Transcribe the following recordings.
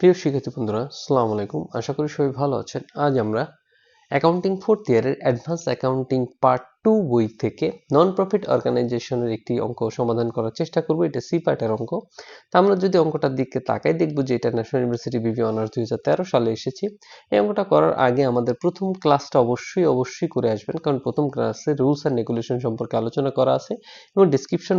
প্রিয় শিক্ষার্থী বন্ধুরা, আসসালামু আলাইকুম। আশা করি সবাই ভালো আছেন। আজ আমরা অ্যাকাউন্টিং 4th ইয়ারের অ্যাডভান্স অ্যাকাউন্টিং পার্ট 2 বই থেকে নন প্রফিট অর্গানাইজেশনের একটি অঙ্ক সমাধান করার চেষ্টা করব। এটা সি পার্টের অঙ্ক। তা আমরা যদি অঙ্কটার দিকে তাকাই দেখব যে এটা ন্যাশনাল ইউনিভার্সিটি বিবি অনার্স 2013 সালে এসেছে। এই অঙ্কটা করার আগে আমাদের প্রথম ক্লাসটা অবশ্যই করে আসবেন, কারণ প্রথম ক্লাসে রুলস অ্যান্ড রেগুলেশন সম্পর্কে আলোচনা করা আছে এবং ডেসক্রিপশন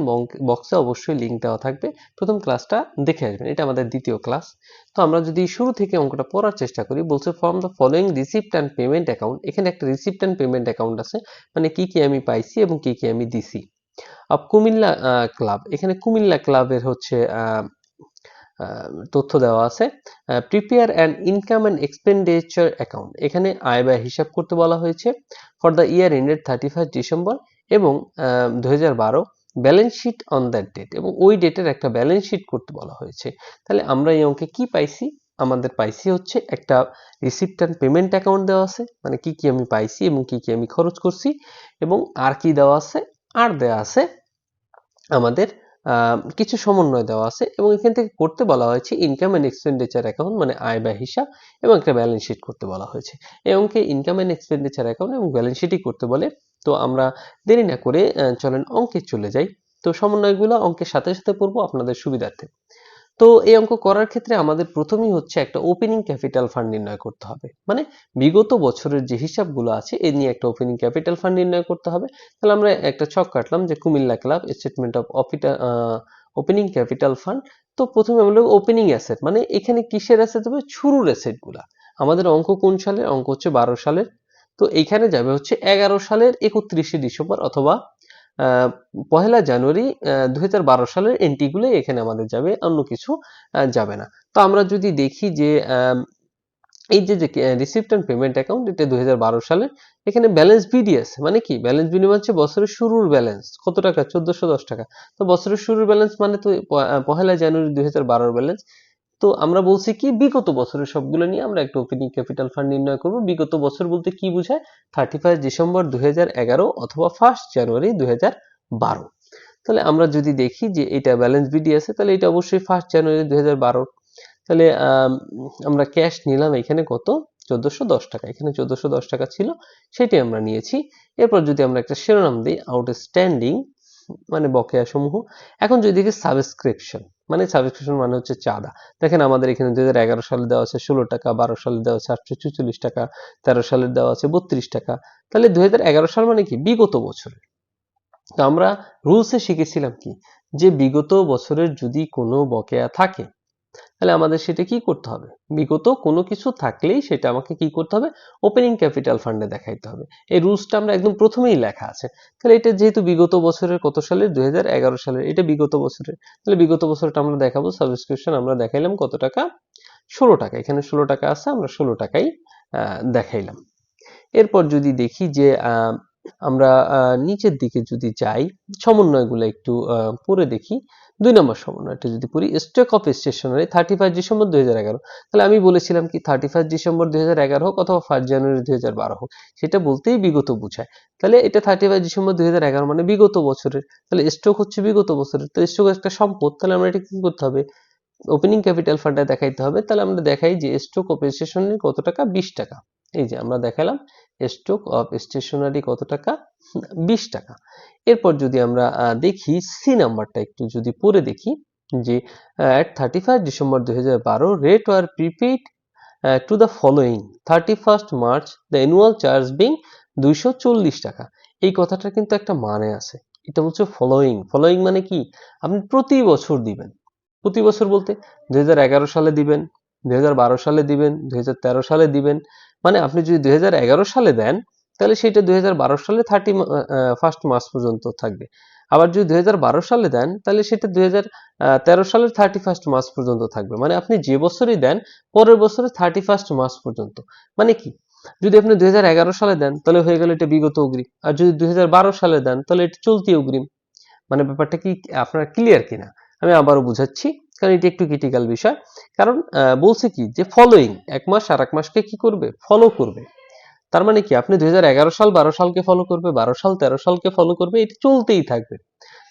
বক্সে অবশ্যই লিঙ্ক দেওয়া থাকবে। প্রথম ক্লাসটা দেখে আসবেন। এটা আমাদের দ্বিতীয় ক্লাস। তো আমরা যদি শুরু থেকে অঙ্কটা পড়ার চেষ্টা করি, বলছে from the following receipt and payment account. এখানে একটা রিসিপ্ট অ্যান্ড পেমেন্ট অ্যাকাউন্ট আছে, মানে কি কি আমি পাইছি এবং কি কি আমি দিছি। কুমিল্লা ক্লাব, এখানে কুমিল্লা ক্লাবের হচ্ছে তথ্য দেওয়া আছে। Prepare and income and expenditure account, এখানে আয় ব্যয় হিসাব করতে বলা হয়েছে for the year ended 31 December এবং 2012 balance sheet on that date, এবং ওই ডেটের একটা ব্যালেন্স শিট করতে বলা হয়েছে। তাহলে আমরা এই অঙ্কে কি পাইছি? আমাদের পাইছি হচ্ছে একটা রিসিপ্ট অ্যান্ড পেমেন্ট অ্যাকাউন্ট দেওয়া আছে, মানে কি কি আমি পাইছি এবং কি কি আমি খরচ করছি, এবং আর কি দেওয়া আছে? আর দেওয়া আছে আমাদের কিছু সমন্বয় দেওয়া আছে, এবং এখান থেকে করতে বলা হয়েছে ইনকাম অ্যান্ড এক্সপেন্ডিচার অ্যাকাউন্ট, মানে আয় ব্যয় হিসাব, এবং একটা ব্যালেন্স শিট করতে বলা হয়েছে। এই অঙ্কে ইনকাম অ্যান্ড এক্সপেন্ডিচার অ্যাকাউন্ট এবং ব্যালেন্স শিটই করতে বলে। তো আমরা দেরি না করে চলেন অঙ্কে চলে যাই। তো সমন্বয়গুলো অঙ্কের সাথে সাথে পড়বো আপনাদের সুবিধার্থে। তো এই অঙ্ক করার ক্ষেত্রে আমাদের প্রথমেই হচ্ছে একটা ওপেনিং ক্যাপিটাল ফান্ড নির্ণয় করতে হবে, মানে বিগত বছরের যে হিসাবগুলো আছে এ নিয়ে একটা ওপেনিং ক্যাপিটাল ফান্ড নির্ণয় করতে হবে। তাহলে আমরা একটা ছক কাটলাম যে Comilla club statement of opening capital fund. তো প্রথমে আমরা ওপেনিং অ্যাসেট, মানে এখানে কিসের অ্যাসেট হবে? শুরুর অ্যাসেট গুলা। আমাদের অঙ্ক কোন সালের? অঙ্ক হচ্ছে 12 সালের। তো এইখানে যাবে হচ্ছে 11 সালের 31শে ডিসেম্বর অথবা পহেলা জানুয়ারি 2012 সালের এন্ট্রিগুলো এখানে আমাদের যাবে, অন্য কিছু যাবে না। তো আমরা যদি দেখি যে এই যে রিসিপ্ট অ্যান্ড পেমেন্ট অ্যাকাউন্ট, এটা 2012 সালের। এখানে ব্যালেন্স বিডি আছে, মানে কি? ব্যালেন্স বিডি মানে হচ্ছে বছরের শুরুর ব্যালেন্স কত টাকা? 1410 টাকা। তো বছরের শুরুর ব্যালেন্স মানে তো পহেলা জানুয়ারি 2012 ব্যালেন্স। তো আমরা বলছি কি বিগত বছরের সবগুলো নিয়ে আমরা একটা ওপেনিং ক্যাপিটাল ফান্ড নির্ণয় করব। বিগত বছর বলতে কি বোঝায়? 31 ডিসেম্বর 2011 অথবা 1 জানুয়ারি 2012। তাহলে আমরা যদি দেখি যে এটা ব্যালেন্স বিডি আছে, তাহলে এটা অবশ্যই 1 জানুয়ারি 2012। তাহলে আমরা ক্যাশ নিলাম এখানে কত? 1410 টাকা। এখানে 1410 টাকা ছিল, সেটি আমরা নিয়েছি। এরপর যদি আমরা একটা শিরোনাম দিই আউটস্ট্যান্ডিং, মানে বকেয়া সমূহ। এখন যদি দেখি সাবস্ক্রিপশন, মানে সাবস্ক্রিপশন মানে হচ্ছে চাঁদা। দেখেন আমাদের এখানে 2011 সালে দেওয়া আছে 16 টাকা, 12 সালে দেওয়া আছে 844 টাকা, 13 সালে দেওয়া আছে 32 টাকা। তাহলে 2011 সাল মানে কি? বিগত বছরে। তো আমরা রুলসে শিখেছিলাম কি, যে বিগত বছরের যদি কোনো বকেয়া থাকে তাহলে আমাদের সেটা কি করতে হবে? বিগত কোনো কিছু থাকলেই সেটা আমাকে কি করতে হবে? ওপেনিং ক্যাপিটাল ফান্ডে দেখাইতে হবে। এই রুলসটা আমরা একদম প্রথমেই লেখা আছে। তাহলে এটা যেহেতু বিগত বছরের কত সালের? 2011 সালের, এটা বিগত বছরের। তাহলে বিগত বছরটা আমরা দেখাবো। সাবস্ক্রিপশন আমরা দেখাইলাম কত টাকা? 16 টাকা। এখানে 16 টাকা আছে, আমরা 16 টাকাই দেখাইলাম। এরপর যদি দেখি যে আমরা নিচের দিকে যদি যাই, সমন্বয়গুলো একটু পড়ে দেখি। 2 নম্বর সমন্বয়টা যদি পড়ি, স্টক অফ স্টেশনারি 31 ডিসেম্বর 2011। তাহলে আমি বলেছিলাম কি 31 ডিসেম্বর 2011 হোক অথবা 1 জানুয়ারি 2012 হোক, সেটা বলতেই বিগত বোঝায়। তাহলে এটা 31 ডিসেম্বর 2011 মানে বিগত বছরের। তাহলে স্টক হচ্ছে বিগত বছরের, তো স্টক একটা সম্পদ। তাহলে আমরা এটা কি করতে হবে? ওপেনিং ক্যাপিটাল ফান্ডে দেখাইতে হবে। তাহলে আমরা দেখাই যে স্টক অফ স্টেশনারি কত টাকা? 20 টাকা। এই যে আমরা দেখালাম স্টক অফ স্টেশনারি কত টাকা? 20 টাকা। এরপর যদি আমরা দেখি সি নাম্বারটা একটু যদি পড়ে দেখি যে at 31 December 2012 rates were prepaid to the following 31st March the annual charge being 240 টাকা। এই কথাটার কিন্তু একটা মানে আছে। এটা হচ্ছে ফলোইং। ফলোইং মানে কি? আপনি প্রতি বছর দিবেন। প্রতি বছর বলতে 2011 সালে দিবেন, 2012 সালে দিবেন, 2013 সালে দিবেন। মানে আপনি যদি 2011 সালে দেন তাহলে সেটা 2012 সালে 31 মার্চ পর্যন্ত থাকবে। আবার যদি 2012 সালে দেন তাহলে সেটা 2013 সালের 31 মার্চ পর্যন্ত থাকবে। মানে আপনি যে বছরই দেন পরের বছরের 31 মার্চ পর্যন্ত। মানে কি? যদি আপনি 2011 সালে দেন তাহলে হয়ে গেল এটা বিগত অগ্রিম, আর যদি 2012 সালে দেন তাহলে এটা চলতি অগ্রিম। মানে ব্যাপারটা কি আপনারা ক্লিয়ার কিনা? আমি আবারও বুঝাচ্ছি, কারণ এটা একটু ক্রিটিক্যাল বিষয়। কারণ বলছে কি যে ফলোইং, এক মাস আর এক মাসকে কি করবে? ফলো করবে। তার মানে কি আপনি 2011 সাল 12 সালকে ফলো করবে, 12 সাল 13 সালকে ফলো করবে, এটা চলতেই থাকবে।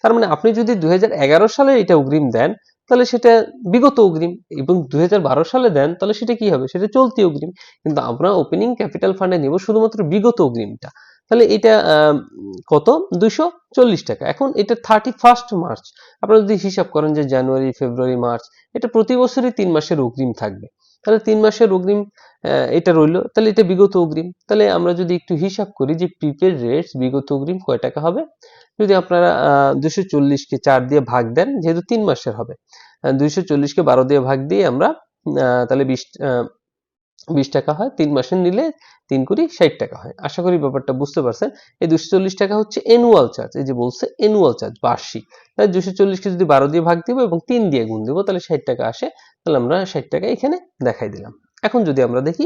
তার মানে আপনি যদি 2011 সালে এটা অগ্রিম দেন তাহলে সেটা বিগত অগ্রিম, এবং 2012 সালে দেন তাহলে সেটা কি হবে, সেটা চলতি অগ্রিম। কিন্তু আমরা ওপেনিং ক্যাপিটাল ফান্ডে নেব শুধুমাত্র বিগত অগ্রিমটা। তাহলে এটা কত, 240 টাকা। এখন এটা 31 মার্চ, আপনারা যদি হিসাব করেন যে জানুয়ারি, ফেব্রুয়ারি, মার্চ, এটা প্রতি বছরই 3 মাসের অগ্রিম থাকবে। তাহলে 3 মাসের অগ্রিম এটা রইল, তাহলে এটা বিগত অগ্রিম। তাহলে আমরা যদি একটু হিসাব করি যে প্রিপেড রেটস বিগত অগ্রিম কয় টাকা হবে, যদি আপনারা 240-কে 4 দিয়ে ভাগ দেন, যেহেতু 3 মাসের হবে, 240-কে 12 দিয়ে ভাগ দিয়ে আমরা তাহলে 20 টাকা হয়। 3 মাসের নিলে 3 কোটি 60 টাকা হয়। আশা করি ব্যাপারটা বুঝতে পারছেন। এই 240 টাকা হচ্ছে অ্যানুয়াল চার্জ, এই যে বলছে অ্যানুয়াল চার্জ, বার্ষিক। তাই 240-কে যদি 12 দিয়ে ভাগ দিব এবং 3 দিয়ে গুণ দিব, তাহলে 60 টাকা আসে। তাহলে আমরা 60 টাকা এখানে দেখাই দিলাম। এখন যদি আমরা দেখি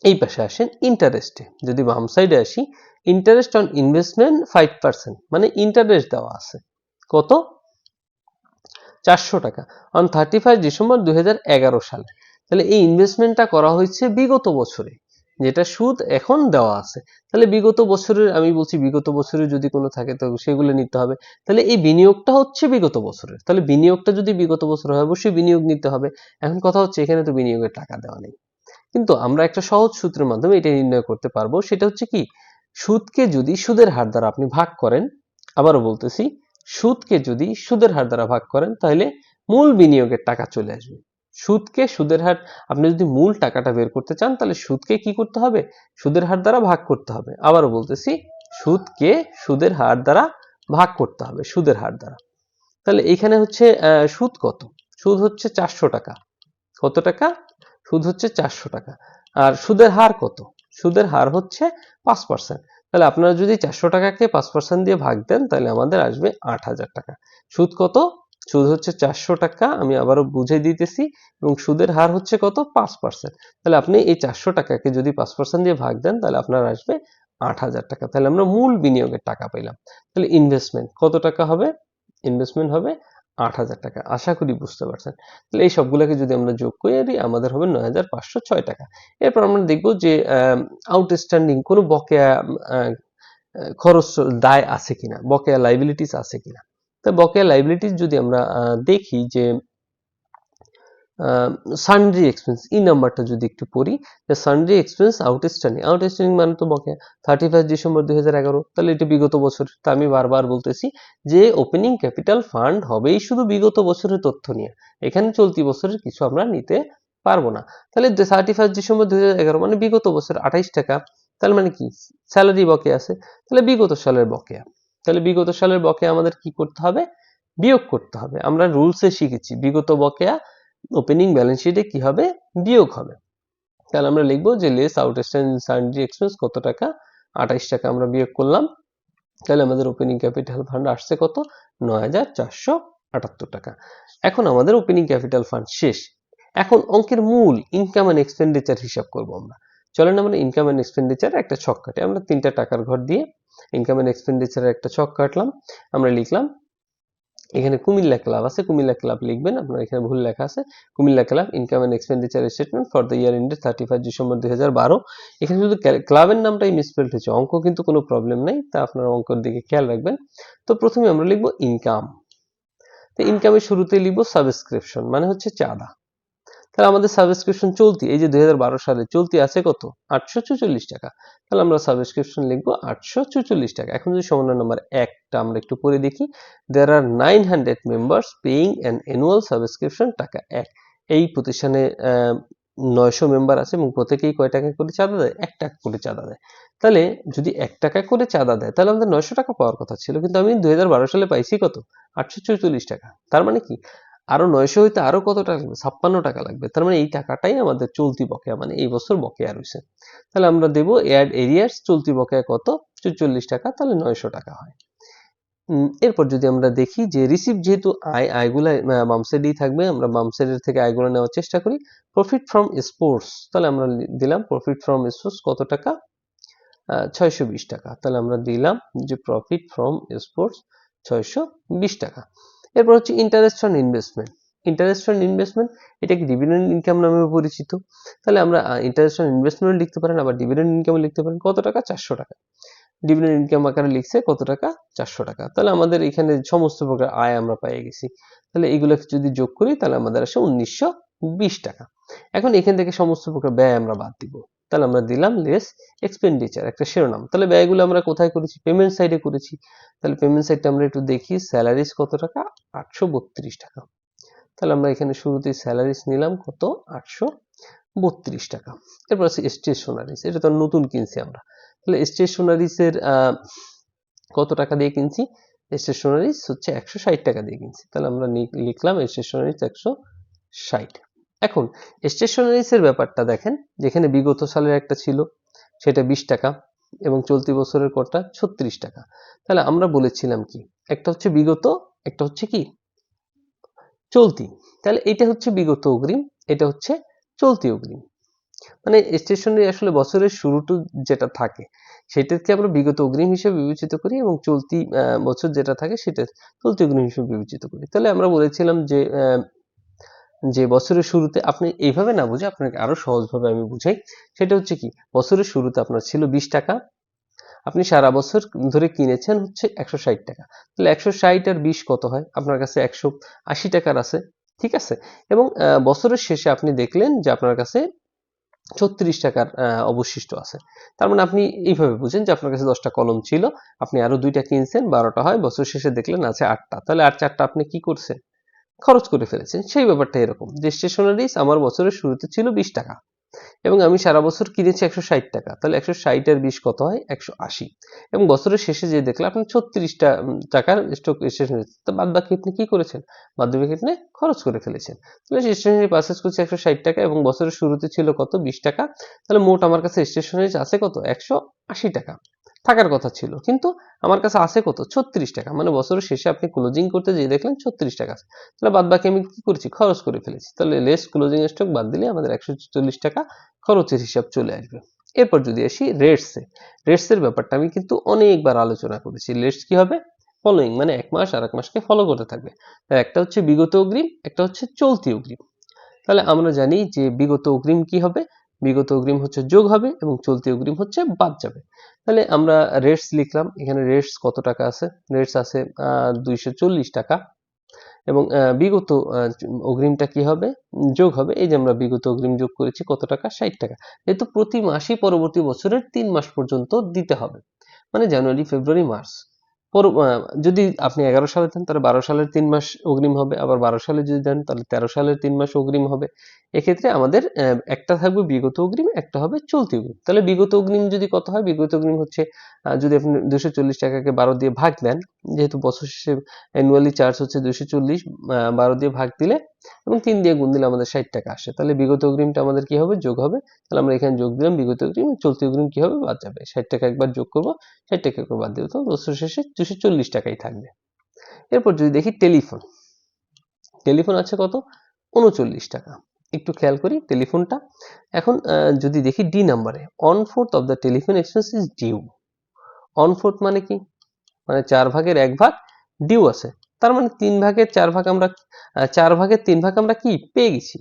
এই পাশে আসেন ইন্টারেস্টে, যদি বাম সাইডে আসি, ইন্টারেস্ট অন ইনভেস্টমেন্ট 5%, মানে ইন্টারেস্ট দেওয়া আছে কত, 400 টাকা অন 31 ডিসেম্বর 2011 সালে। তাহলে এই ইনভেস্টমেন্টটা করা হয়েছে বিগত বছরে, যেটা সুদ এখন দেওয়া আছে। তাহলে বিগত বছরের, আমি বলছি বিগত বছরের যদি কোনো থাকে তো সেগুলো নিতে হবে। তাহলে এই বিনিয়োগটা হচ্ছে বিগত বছরের, তাহলে বিনিয়োগটা যদি বিগত বছর হয় অবশ্যই বিনিয়োগ নিতে হবে। এখন কথা হচ্ছে এখানে তো বিনিয়োগের টাকা দেওয়া নেই, কিন্তু আমরা একটা সহজ সূত্রের মাধ্যমে এটা নির্ণয় করতে পারবো। সেটা হচ্ছে কি, সুদকে যদি সুদের হার দ্বারা আপনি ভাগ করেন, আবারও বলতেছি, সুদকে যদি সুদের হার দ্বারা ভাগ করেন তাহলে মূল বিনিয়োগের টাকা চলে আসবে। সুদকে সুদের হার, আপনি যদি মূল টাকাটা বের করতে চান তাহলে সুদকে কি করতে হবে, সুদের হার দ্বারা ভাগ করতে হবে। আবারও বলতেছি, সুদকে সুদের হার দ্বারা ভাগ করতে হবে, সুদের হার দ্বারা। তাহলে এখানে হচ্ছে সুদ কত, সুদ হচ্ছে 400 টাকা। কত টাকা, সুদ হচ্ছে 400 টাকা। আর সুদের হার কত, সুদের হার হচ্ছে 5%। তাহলে আপনারা যদি 400 টাকাকে 5% দিয়ে ভাগ দেন তাহলে আমাদের আসবে 8000 টাকা। সুদ কত, সুদ হচ্ছে 400 টাকা, আমি আবারও বুঝিয়ে দিতেছি, এবং সুদের হার হচ্ছে কত, 5%। তাহলে আপনি এই 400 টাকাকে যদি 5% দিয়ে ভাগ দেন তাহলে আপনার আসবে 8000 টাকা। তাহলে আমরা মূল বিনিয়োগের টাকা পেলাম। তাহলে ইনভেস্টমেন্ট কত টাকা হবে, ইনভেস্টমেন্ট হবে 8000 টাকা। আশা করি বুঝতে পারছেন। তাহলে এই সবগুলোকে যদি আমরা যোগ করে দিই আমাদের হবে 9506 টাকা। এরপর আমরা দেখব যে আউটস্ট্যান্ডিং কোনো বকেয়া খরচ, দায় আছে কিনা, বকেয়া লাইবিলিটিস আছে কিনা। তো বকেয়া লাইবিলিটিস যদি আমরা দেখি যে সানড্রি এক্সপেন্স, এই নাম্বারটা যদি একটু পড়ি, যে সানড্রি এক্সপেন্স আউটস্ট্যান্ডিং, আউটস্ট্যান্ডিং মানে তো বকেয়া 31 ডিসেম্বর 2011, তাহলে এটা বিগত বছর। তা আমি বারবার বলতেছি যে ওপেনিং ক্যাপিটাল ফান্ড হবেই শুধু বিগত বছরের তথ্য নিয়ে, এখানে চলতি বছরের কিছু আমরা নিতে পারবো না। তাহলে 31 ডিসেম্বর 2011 মানে বিগত বছর 28 টাকা। তাহলে মানে কি, স্যালারি বকেয়া আছে, তাহলে বিগত সালের বকেয়া। তাহলে বিগত সালের বকেয়া আমাদের কি করতে হবে, বিয়োগ করতে হবে। আমরা রুলসে শিখেছি বিগত বকেয়া ওপেনিং ব্যালেন্স শিটে কি হবে, বিয়োগ হবে। তাহলে আমরা লিখবো যে লেস আউটস্ট্যান্ডিং সানড্রি এক্সপেন্স কত টাকা, 28 টাকা আমরা বিয়োগ করলাম। তাহলে আমাদের ওপেনিং ক্যাপিটাল ফান্ড আসছে কত, 9478 টাকা। এখন আমাদের ওপেনিং ক্যাপিটাল ফান্ড শেষ। এখন অঙ্কের মূল ইনকাম এন্ড এক্সপেন্ডিচার হিসাব করব আমরা। চলেন আমরা ইনকাম এন্ড এক্সপেন্ডিচার একটা ছক কাটি। আমরা 3টা টাকার ঘর দিয়ে ইনকাম এন্ড এক্সপেন্ডিচারের একটা ছক কাটলাম। আমরা লিখলাম, এখানে কুমিল্লা ক্লাব আছে, কুমিল্লা ক্লাব লিখবেন, আপনার এখানে ভুল লেখা আছে। Comilla club income and expenditure statement for the year ended 31 December 2012। এখানে শুধু ক্লাবের নামটাই মিসস্পেলড হয়েছে, অঙ্ক কিন্তু কোনো প্রবলেম নাই, তা আপনারা অঙ্কের দিকে খেয়াল রাখবেন। তো প্রথমে আমরা লিখবো ইনকাম। তো ইনকামের শুরুতেই লিখবো সাবস্ক্রিপশন, মানে হচ্ছে চাঁদা। তাহলে আমাদের সাবস্ক্রিপশন চলতি, এই যে 2012 সালে চলতি আছে কত, 844 টাকা। তাহলে আমরা সাবস্ক্রিপশন লিখবো 844 টাকা। এখন যদি সমন্বয় নাম্বার 1টা আমরা একটু পড়ে দেখি, there are 900 members paying an annual subscription টাকা 1। এই প্রতিষ্ঠানে 900 মেম্বার আছে এবং প্রত্যেকেই কয় টাকা করে চাঁদা দেয়, 1 টাকা করে চাঁদা দেয়। তাহলে যদি 1 টাকা করে চাঁদা দেয় তাহলে আমাদের 900 টাকা পাওয়ার কথা ছিল, কিন্তু আমি 2012 সালে পাইছি কত, 844 টাকা। তার মানে কি, আরো 900 হইতে আরো কত টাকা লাগবে, 56 টাকা লাগবে। তার মানে এই টাকাটাই আমাদের চলতি বকেয়া, মানে এই বছর বকেয়া রয়েছে। তাহলে আমরা দেব অ্যাড এরিয়ার্স, চলতি বকেয়া কত, 44 টাকা, তাহলে 900 টাকা হয়। এরপর যদি আমরা দেখি যে রিসিভ, যেহেতু আয়গুলা বাম সাইডেই থাকবে, আমরা বাম সাইডের থেকে আয়গুলো নেওয়ার চেষ্টা করি। প্রফিট ফ্রম স্পোর্টস, তাহলে আমরা দিলাম প্রফিট ফ্রম স্পোর্টস কত টাকা, 620 টাকা। তাহলে আমরা দিলাম যে প্রফিট ফ্রম স্পোর্টস 620 টাকা। এরপর হচ্ছে interest on investment. Interest on investment, এটা কি ডিভিডেন্ড ইনকাম নামে পরিচিত। তাহলে আমরা ইন্টারেস্ট অন ইনভেস্টমেন্ট লিখতে পারেন, আবার ডিভিডেন্ড ইনকাম লিখতে পারেন। কত টাকা, 400 টাকা। ডিভিডেন্ড ইনকাম আকারে লিখছে কত টাকা, 400 টাকা। তাহলে আমাদের এখানে সমস্ত প্রকার আয় আমরা পেয়ে গেছি। তাহলে এগুলোকে যদি যোগ করি তাহলে আমাদের আসে 1920 টাকা। এখন এখান থেকে সমস্ত প্রকার ব্যয় আমরা বাদ দিব। তাহলে আমরা দিলাম লেস এক্সপেন্ডিচার, একটা শিরোনাম। তাহলে ব্যয়গুলো আমরা কোথায় করেছি, পেমেন্ট সাইডে করেছি। তাহলে পেমেন্ট সাইডটা আমরা একটু দেখি, স্যালারিজ কত টাকা, 832 টাকা। তাহলে আমরা এখানে শুরুতেই স্যালারিজ নিলাম কত, 832 টাকা। এরপর আছে স্টেশনারিজ, এটা তো নতুন কিনছি আমরা। তাহলে স্টেশনারিজ এর কত টাকা দিয়ে কিনছি, স্টেশনারিজ হচ্ছে 160 টাকা দিয়ে কিনছি। তাহলে আমরা লিখলাম স্টেশনারিজ 160। এখন স্টেশনারিজ এর ব্যাপারটা দেখেন, যেখানে বিগত সালের একটা ছিল সেটা 20 টাকা এবং চলতি বছরের কটা 36 টাকা। তাহলে আমরা বলেছিলাম কি, একটা হচ্ছে বিগত, একটা হচ্ছে কি চলতি। তাহলে এটা হচ্ছে বিগত অগ্রিম, এটা হচ্ছে চলতি অগ্রিম। মানে স্টেশনারি আসলে বছরের শুরুটা যেটা থাকে সেটাকে আমরা বিগত অগ্রিম হিসেবে বিবেচিত করি এবং চলতি বছর যেটা থাকে সেটা চলতি অগ্রিম হিসেবে বিবেচিত করি। তাহলে আমরা বলেছিলাম যে বছরের শুরুতে, আপনি এইভাবে না বুঝে আপনাকে আরো সহজভাবে আমি বুঝাই, সেটা হচ্ছে কি, বছরের শুরুতে আপনার ছিল 20 টাকা, আপনি সারা বছর ধরে কিনেছেন হচ্ছে 160 টাকা। তাহলে 160 আর 20 কত হয়, আপনার কাছে 180 টাকার আছে, ঠিক আছে। এবং বছরের শেষে আপনি দেখলেন যে আপনার কাছে 36 টাকার অবশিষ্ট আছে। তার মানে আপনি এইভাবে বুঝেন যে আপনার কাছে 10টা কলম ছিল, আপনি আরো 2টা কিনছেন, 12টা হয়, বছর শেষে দেখলেন আছে 8টা। তাহলে আর 4টা আপনি কি করছেন, খরচ করে ফেলেছেন। সেই ব্যাপারটা এরকম যে স্টেশনারিজ আমার বছরের শুরুতে ছিল 20 টাকা এবং আমি সারা বছর কিনেছি 160 টাকা। তাহলে 160 আর 20 কত হয়, 180। এবং বছরের শেষে যে দেখলাম আপনি 36টা টাকার স্টক স্টেশনারি, তো বাদ বাকি আপনি কি করেছেন, বাদ বাকি আপনি খরচ করে ফেলেছেন। তাহলে স্টেশনারি পারচেজ করছি 160 টাকা এবং বছরের শুরুতে ছিল কত, 20 টাকা। তাহলে মোট আমার কাছে স্টেশনারি আছে কত, 180 টাকা থাকার কথা ছিল, কিন্তু আমার কাছে আছে কত, 36 টাকা। মানে বছরের শেষে আপনি ক্লোজিং করতে যেয়ে দেখলেন 36 টাকা আছে। তাহলে বাদ বাকি আমি কি করেছি, খরচ করে ফেলেছি। তাহলে লেস ক্লোজিং স্টক বাদ দিলে আমাদের 140 টাকা খরচের হিসাব চলে আসবে। এরপর যদি আসি রেটসে, রেটসের ব্যাপারটা আমি কিন্তু অনেকবার আলোচনা করেছি। রেটস কি হবে, ফলোইং, মানে এক মাস আর এক মাসকে ফলো করতে থাকবে। একটা হচ্ছে বিগত অগ্রিম, একটা হচ্ছে চলতি অগ্রিম। তাহলে আমরা জানি যে বিগত অগ্রিম কি হবে, বিগত অগ্রিম হচ্ছে যোগ হবে এবং চলতি অগ্রিম হচ্ছে বাদ যাবে। তাহলে আমরা রেটস লিখলাম, এখানে রেটস কত টাকা আছে, রেটস আছে 240 টাকা এবং বিগত অগ্রিমটা কি হবে, যোগ হবে। এই যে আমরা বিগত অগ্রিম যোগ করেছি কত টাকা, 60 টাকা। যেহেতু প্রতি মাসই পরবর্তী বছরের 3 মাস পর্যন্ত দিতে হবে, মানে জানুয়ারি, ফেব্রুয়ারি, মার্চ। যদি আপনি 11 সালে দেন তাহলে 12 সালের 3 মাস অগ্রিম হবে, আবার 12 সালে যদি দেন তাহলে 13 সালের 3 মাস অগ্রিম হবে। এক্ষেত্রে আমাদের একটা থাকবে বিগত অগ্রিম, একটা হবে চলতি অগ্রিম। তাহলে বিগত অগ্রিম যদি কত হয়, বিগত অগ্রিম হচ্ছে যদি আপনি 240 টাকাকে 12 দিয়ে ভাগ দেন, যেহেতু বছর শেষে অ্যানুয়ালি চার্জ হচ্ছে 240, 12 দিয়ে ভাগ দিলে এবং 3 দিয়ে গুণ দিলে আমাদের 60 টাকা আসে। তাহলে বিগত অগ্রিমটা আমাদের কি হবে, যোগ হবে। তাহলে আমরা এখানে যোগ দিলাম বিগত অগ্রিম, চলতি অগ্রিম কি হবে, বাদ যাবে। 60 টাকা একবার যোগ করব, 60 টাকা একবার বাদ দেবো, তো বছর শেষে 240 টাকাই থাকবে। এরপর যদি দেখি টেলিফোন, টেলিফোন আছে কত, 39 টাকা। একটু খেয়াল করি টেলিফোনটা। এখন যদি দেখি ডি নাম্বারে, 1/4 of the telephone expense is due. 1/4 মানে কি, মানে 4 ভাগের 1 ভাগ ডিউ আছে। তার মানে 3 ভাগের 4 ভাগ আমরা 4 ভাগের 3 ভাগ আমরা কি পেয়ে গেছি,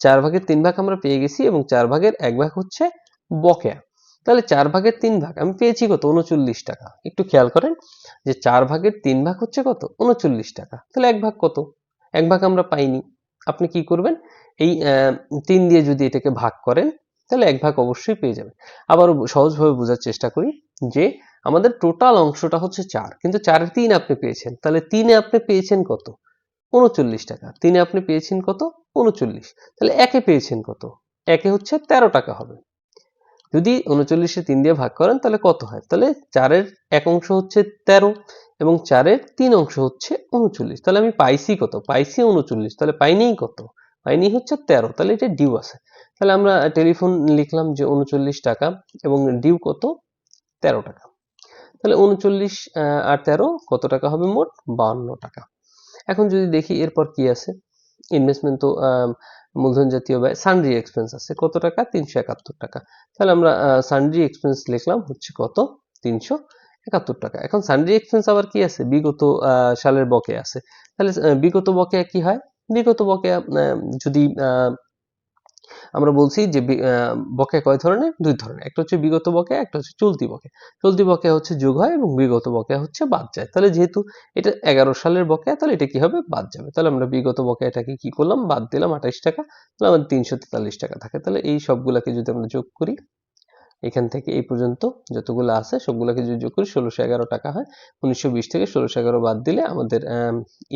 4 ভাগের 3 ভাগ আমরা পেয়ে গেছি এবং 4 ভাগের 1 ভাগ হচ্ছে বকেয়া। তাহলে 4 ভাগের 3 ভাগ আমি পেয়েছি কত, 39 টাকা। একটু খেয়াল করেন যে 4 ভাগের 3 ভাগ হচ্ছে কত, 39 টাকা। তাহলে 1 ভাগ কত, 1 ভাগ আমরা পাইনি। আপনি কি করবেন, এই 3 দিয়ে যদি এটাকে ভাগ করেন তাহলে 1 ভাগ অবশ্যই পেয়ে যাবেন। আবারও সহজভাবে বোঝার চেষ্টা করি যে আমাদের টোটাল অংশটা হচ্ছে 4, কিন্তু 4 এর 3 আপনি পেয়েছেন। তাহলে 3 এ আপনি পেয়েছেন কত, 39 টাকা। 3 এ আপনি পেয়েছেন কত, 39। তাহলে 1 এ পেয়েছেন কত, 1 এ হচ্ছে 13 টাকা হবে। যদি 39 এ 3 দিয়ে ভাগ করেন তাহলে কত হয়, তাহলে 4 এর 1 অংশ হচ্ছে 13 এবং 4 এর 3 অংশ হচ্ছে 39। তাহলে আমি পাইছি কত, পাইছি 39। তাহলে পাইনি কত, পাইনি হচ্ছে 13। তাহলে এটা ডিউ আছে। তাহলে আমরা টেলিফোন লিখলাম যে 39 টাকা এবং ডিউ কত, 13 টাকা। তাহলে 39 আর 13 কত টাকা হবে, মোট 52 টাকা। এখন যদি দেখি এরপর কি আছে, ইনভেস্টমেন্ট তো মূলধন জাতীয় ব্যয়, সানড্রি এক্সপেন্স আছে কত টাকা, 371 টাকা। তাহলে আমরা সানড্রি এক্সপেন্স লিখলাম হচ্ছে কত, 371 টাকা। এখন সানড্রি এক্সপেন্স আবার কি আছে, বিগত সালের বকেয়া আছে। তাহলে বিগত বকেয়া কি হয়, বিগত বকেয়া যদি আমরা বলছি যে বকেয়া কয় ধরনের? 2 ধরনের। একটা হচ্ছে বিগত বকেয়া, একটা হচ্ছে চলতি বকেয়া। চলতি বকেয়া হচ্ছে যোগ হয় এবং বিগত বকেয়া হচ্ছে বাদ যায়। তাহলে যেহেতু এটা 11 সালের বকেয়া, তাহলে এটা কি হবে? বাদ যাবে। তাহলে আমরা বিগত বকেয়াটাকে কি করলাম? বাদ দিলাম 28 টাকা। তাহলে আমাদের 343 টাকা থাকে। তাহলে এই সবগুলাকে যদি আমরা যোগ করি, এখান থেকে এই পর্যন্ত যতগুলো আছে সবগুলোকে যদি যোগ করি 1611 টাকা হয়। 1920 থেকে 1611 বাদ দিলে আমাদের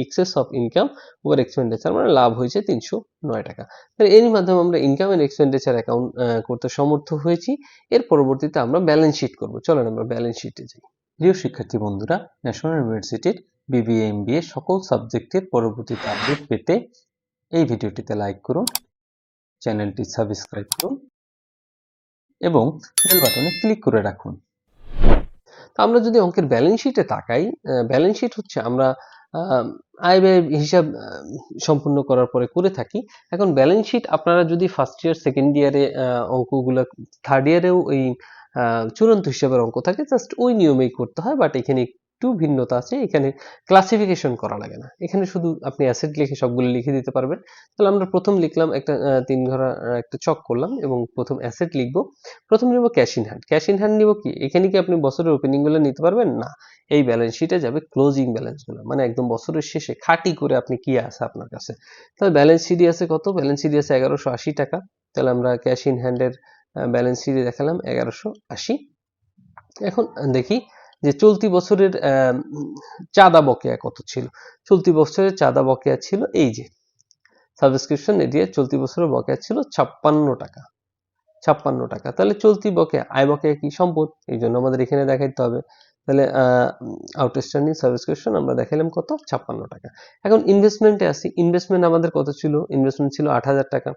access of income over expenditure মানে লাভ হয়েছে 309 টাকা। তাহলে এরই মাধ্যমে আমরা ইনকাম এন্ড এক্সপেন্ডিচার অ্যাকাউন্ট করতে সমর্থ হয়েছি। এর পরবর্তীতে আমরা ব্যালেন্স শিট করব। চলেন আমরা ব্যালেন্স শিটে যাই। প্রিয় শিক্ষার্থী বন্ধুরা, ন্যাশনাল ইউনিভার্সিটির বিবিএ এমবিএ সকল সাবজেক্টের পরবর্তীতে আপডেট পেতে এই ভিডিওটিতে লাইক করুন, চ্যানেলটি সাবস্ক্রাইব করুন এবং বেল বাটনে ক্লিক করে রাখুন। আমরা যদি অঙ্কের ব্যালেন্স শিটে তাকাই, ব্যালেন্স শিট হচ্ছে আমরা আয় ব্যয় হিসাব সম্পূর্ণ করার পরে করে থাকি। এখন ব্যালেন্স শিট আপনারা যদি ফার্স্ট ইয়ার সেকেন্ড ইয়ারে অঙ্কগুলো, থার্ড ইয়ারেও ওই চূড়ান্ত হিসাবের অঙ্ক থাকে, জাস্ট ওই নিয়মেই করতে হয়। বাট এখানে একটু ভিন্নতা আছে, এখানে ক্লাসিফিকেশন করা লাগে না, এখানে শুধু আপনি অ্যাসেট লিখে সবগুলো লিখে দিতে পারবেন। তাহলে আমরা প্রথম লিখলাম একটা 3 ঘরা একটা চক করলাম এবং প্রথম অ্যাসেট লিখবো। প্রথম নিব cash in hand. Cash in hand নিব কি? এখানে কি আপনি বছরের ওপেনিং গুলো নিতে পারবেন? না। এই ব্যালেন্স শিটে যাবে ক্লোজিং ব্যালেন্স গুলো, মানে একদম বছরের শেষে খাঁটি করে আপনি কি আছে আপনার কাছে। তাহলে ব্যালেন্স শিটে আছে কত? ব্যালেন্স শিটে আছে 1180 টাকা। তাহলে আমরা ক্যাশ ইন হ্যান্ডের ব্যালেন্স শিটে দেখালাম 1180। এখন দেখি যে চলতি বছরের চাঁদা বকেয়া কত ছিল। চলতি বছরের চাঁদা বকেয়া ছিল এই যে সাবস্ক্রিপশন এরিয়া, চলতি বছরের বকেয়া ছিল 56 টাকা। 56 টাকা। তাহলে চলতি বকেয়া, আয় বকেয়া কি? সম্পদ। এই জন্য আমাদের এখানে দেখাইতে হবে। তাহলে আউটস্ট্যান্ডিং সাবস্ক্রিপশন আমরা দেখাইলাম কত? 56 টাকা। এখন ইনভেস্টমেন্টে আসি। ইনভেস্টমেন্ট আমাদের কত ছিল? ইনভেস্টমেন্ট ছিল 8,000 টাকা।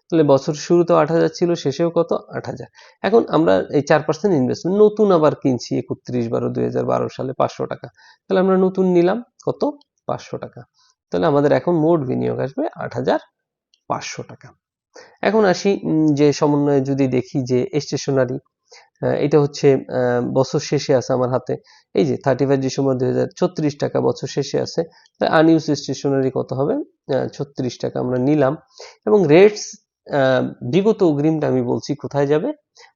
তাহলে বছর শুরুতেও 8,000 ছিল, শেষেও কত? 8,000। এখন আমরা এই 4% ইনভেস্টমেন্ট নতুন আবার কিনছি 31/12/2012 সালে 500 টাকা। তাহলে আমরা নতুন নিলাম কত? 500 টাকা। তাহলে আমাদের এখন মোট বিনিয়োগ আসবে 8,500 টাকা। এখন আসি যে সমন্বয়ে যদি দেখি যে স্টেশনারি, এটা হচ্ছে বছর শেষে আছে আমার হাতে, এই যে 31 ডিসেম্বর 2036 টাকা বছর শেষে আছে। আনইউজ স্টেশনারি কত হবে? 36 টাকা আমরা নিলাম। এবং রেটস, বিগত অগ্রিমটা আমি বলছি কোথায় যাবে?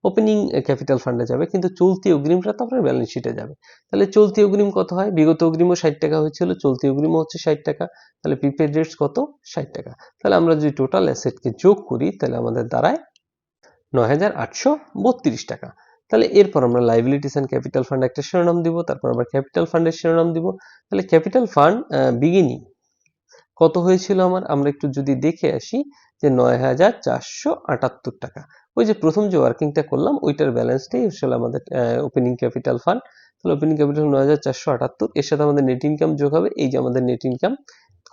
ওপেনিং ক্যাপিটাল ফান্ডে যাবে, কিন্তু চলতি অগ্রিমটা তো আপনার ব্যালেন্স শিটে যাবে। তাহলে চলতি অগ্রিম কত হয়? বিগত অগ্রিমও 60 টাকা হয়েছিল, চলতি অগ্রিমও হচ্ছে 60 টাকা। তাহলে প্রিপেড রেটস কত? 60 টাকা। তাহলে আমরা যদি টোটাল অ্যাসেটকে যোগ করি তাহলে আমাদের দাঁড়ায় 9,832 টাকা। তাহলে এরপর আমরা লাইবিলিটিস এন্ড ক্যাপিটাল ফান্ড একটা শিরোনাম দিব, তারপর আবার ক্যাপিটাল ফান্ডের শিরোনাম দিব। তাহলে ক্যাপিটাল ফান্ড বিগিনিং কত হয়েছিল আমার? আমরা একটু যদি দেখে আসি যে 9,478 টাকা। ওই যে প্রথম যে ওয়ার্কিংটা করলাম ওইটার ব্যালেন্সটাই আসলে আমাদের ওপেনিং ক্যাপিটাল ফান্ড। তাহলে ওপেনিং ক্যাপিটাল 9,478, এর সাথে আমাদের নেট ইনকাম যোগ হবে। এই যে আমাদের নেট ইনকাম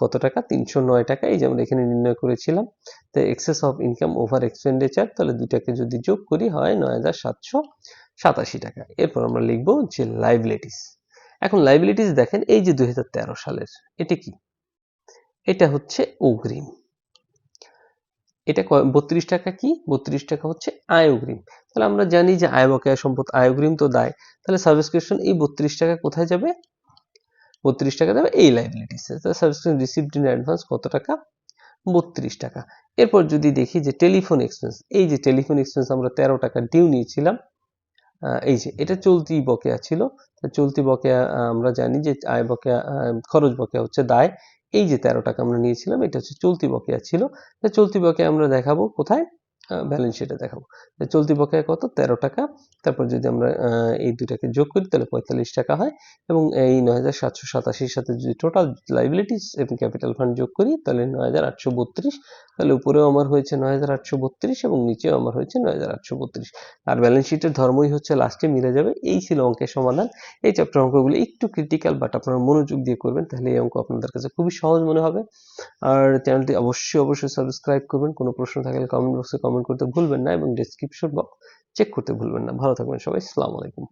কত টাকা? 309 টাকা। এই যে আমরা এখানে নির্ণয় করেছিলাম। তো access of income over expenditure, তাহলে দুইটাকে যদি যোগ করি হয় 9,787 টাকা। এরপর আমরা লিখবো যে লাইবিলিটিস। এখন লাইবিলিটিস দেখেন, এই যে 2013 সালের, এটা কি? এটা হচ্ছে অগ্রিম। এটা 32 টাকা কি? 32 টাকা হচ্ছে আয় অগ্রিম। তাহলে আমরা জানি যে আয় বকেয়া সম্পদ, আয় অগ্রিম তো দায়। তাহলে সাবস্ক্রিপশন এই 32 টাকা কোথায় যাবে? 32 টাকা যাবে এই লাইবিলিটিসে। তাহলে সাবস্ক্রিপশন রিসিভড ইন অ্যাডভান্স কত টাকা? 32 টাকা। এরপর যদি দেখি যে টেলিফোন এক্সপেন্স, এই যে টেলিফোন এক্সপেন্স আমরা 13 টাকা ডিউ নিয়েছিলাম। এই যে এটা চলতি বকেয়া ছিল। চলতি বকেয়া আমরা জানি যে আয় বকেয়া, খরচ বকেয়া হচ্ছে দায়। এই যে 13 টাকা আমরা নিয়েছিলাম এটা হচ্ছে চলতি বকেয়া ছিল। চলতি বকেয়া আমরা দেখাবো কোথায়? ব্যালেন্স শিটে দেখাবো। চলতি বকেয়া কত? 13 টাকা। তারপর যদি আমরা এই দুটাকে যোগ করি তাহলে 45 টাকা হয়। এবং এই 9,787 এর সাথে যদি টোটাল লাইবিলিটিস এবং ক্যাপিটাল ফান্ড যোগ করি তাহলে 9,832। তাহলে উপরেও আমার হয়েছে 9,832 এবং নিচেও আমার হয়েছে 9,832। আর ব্যালেন্স শিটের ধর্মই হচ্ছে লাস্টে মিলে যাবে। এই ছিল অঙ্কের সমাধান। এই চ্যাপ্টার অঙ্কগুলো একটু ক্রিটিক্যাল, বাট আপনারা মনোযোগ দিয়ে করবেন, তাহলে এই অঙ্ক আপনাদের কাছে খুবই সহজ মনে হবে। আর চ্যানেলটি অবশ্যই সাবস্ক্রাইব করবেন। কোনো প্রশ্ন থাকলে কমেন্ট বক্সে কমেন্ট করতে ভুলবেন না এবং ডেসক্রিপশন বক্স চেক করতে ভুলবেন না। ভালো থাকবেন সবাই। আসসালামু আলাইকুম।